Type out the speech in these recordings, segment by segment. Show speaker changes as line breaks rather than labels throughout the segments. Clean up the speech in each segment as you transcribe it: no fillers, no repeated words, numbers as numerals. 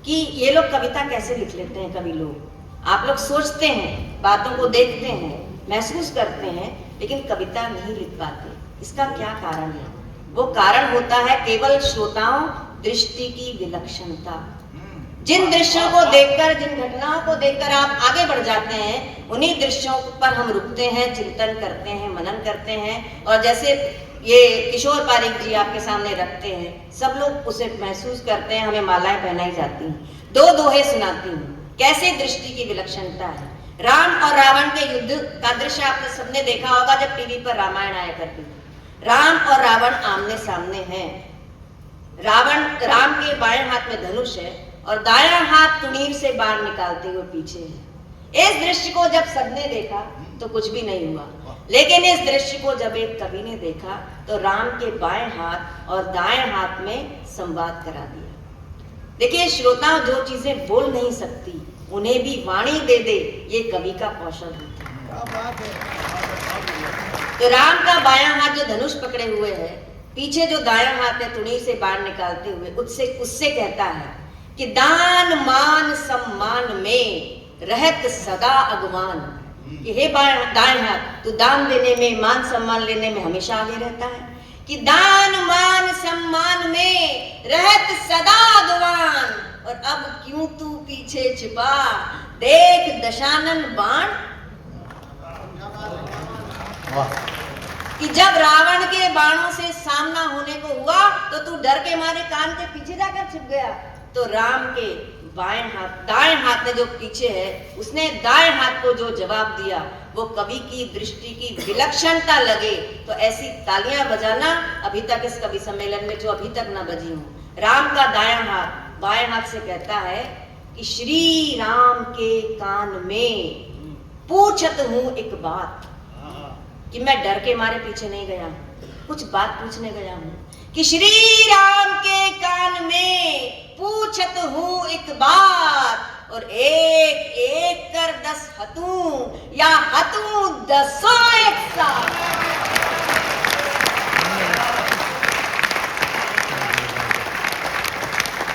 कि ये लोग कविता कैसे लिख लेते हैं। कवि लोग, आप लोग सोचते हैं, बातों को देखते हैं, महसूस करते हैं, लेकिन कविता नहीं लिख पाते। इसका क्या कारण है? वो कारण होता है केवल श्रोताओं दृष्टि की विलक्षणता। जिन दृश्यों को देखकर, जिन घटनाओं को देखकर आप आगे बढ़ जाते हैं, उन्हीं दृश्यों पर हम रुकते हैं, चिंतन करते हैं, मनन करते हैं। और जैसे ये किशोर पारिक जी आपके सामने रखते हैं, सब लोग उसे महसूस करते हैं, हमें मालाएं पहनाई जाती हैं। दो दोहे सुनाती हूँ, कैसे दृष्टि की विलक्षणता है। राम और रावण के युद्ध का दृश्य आपने सबने देखा होगा जब टीवी पर रामायण आया करती थी। राम और रावण आमने सामने हैं। राम के बाएं हाथ में धनुष है और दायां हाथ तुणीर से बाण निकालते हुए पीछे है। इस दृश्य को जब सबने देखा तो कुछ भी नहीं हुआ, लेकिन इस दृश्य को जब एक कवि ने देखा तो राम के बाएं हाथ और दाएं हाथ में संवाद करा दिया। देखिए श्रोता जो चीजें बोल नहीं सकती उन्हें भी वाणी दे दे, ये कवि का कौशल होता है। तो राम का बायां हाथ जो धनुष पकड़े हुए है, पीछे जो दायां हाथ है तुणीर से बाण निकालते हुए, उससे कहता है कि दान मान सम्मान में रहत सदा अगवान। कि हे दाएं हाथ, तू दान देने में, मान सम्मान लेने में हमेशा आगे रहता है। कि दान मान सम्मान में रहत सदा अगवान, और अब क्यों तू पीछे छिपा, देख दशानन बाण। कि जब रावण के बाणों से सामना होने को हुआ तो तू डर के मारे कान के पीछे जाकर छिप गया। तो राम के दाएं हाथ में जो पीछे है, उसने दाएं हाथ को जो जवाब दिया वो कवि की दृष्टि की विलक्षणता लगे। तो ऐसी तालियां बजाना अभी तक इस कवि सम्मेलन में जो अभी तक ना बजी हो। राम का दायां हाथ बाएं हाथ से कहता है कि श्री राम के कान में पूछत हूं एक बात, कि मैं डर के मारे पीछे नहीं गया, कुछ बात पूछने गया हूं। कि श्री राम के कान में पूछत हूं एक बात, और एक एक कर 10 हतूं, या हतूं 10 एक साथ।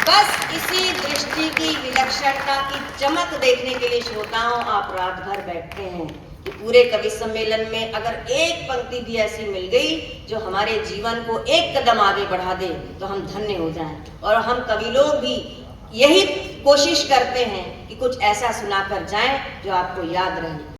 बस इसी दृष्टि की विलक्षणता की चमक देखने के लिए श्रोताओं आप रात भर बैठते हैं। कि पूरे कवि सम्मेलन में अगर एक पंक्ति भी ऐसी मिल गई जो हमारे जीवन को एक कदम आगे बढ़ा दे तो हम धन्य हो जाएं। और हम कवि लोग भी यही कोशिश करते हैं कि कुछ ऐसा सुनाकर जाएं जो आपको याद रहे।